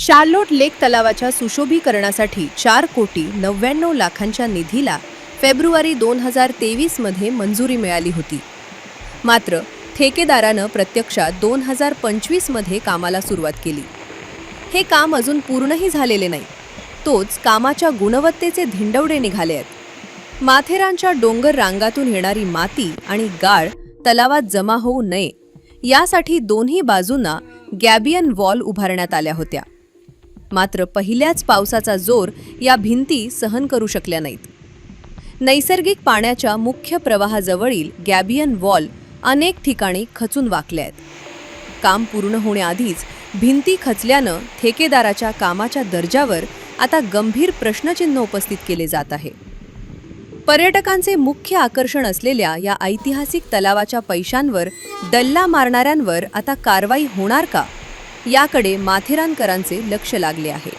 Charlotte लेक तलावाच्या सुशोभीकरणासाठी 4,99,00,000च्या निधीला February 2023 मध्ये मंजुरी मिळाली होती. मात्र ठेकेदारानं प्रत्यक्षात 2025 मध्ये कामाला सुरुवात केली. हे काम अजून पूर्णही झालेले नाही. तोच कामाच्या गुणवत्तेचे धिंडवडे निघाले आहेत. माथेरानच्या डोंगर रांगातून येणारी माती आणि गाळ तलावात जमा होऊ नये यासाठी दोन्ही बाजूंना गॅबियन वॉल उभारण्यात आल्या होत्या. मात्र पहिल्याच पावसाचा जोर या भिंती सहन करू शकल्या नाहीत. नैसर्गिक पाण्याच्या मुख्य प्रवाहाजवळील गॅबियन वॉल अनेक ठिकाणी खचून वाकल्या आहेत. काम पूर्ण होण्याआधीच भिंती खचल्यानं ठेकेदाराच्या कामाच्या दर्जावर आता गंभीर प्रश्नचिन्ह उपस्थित केले जात आहे. पर्यटकांचे मुख्य आकर्षण असलेल्या या ऐतिहासिक तलावाच्या पैशांवर डल्ला मारणाऱ्यांवर आता कारवाई होणार का, याकडे माथेरानकरांचे लक्ष लागले आहे.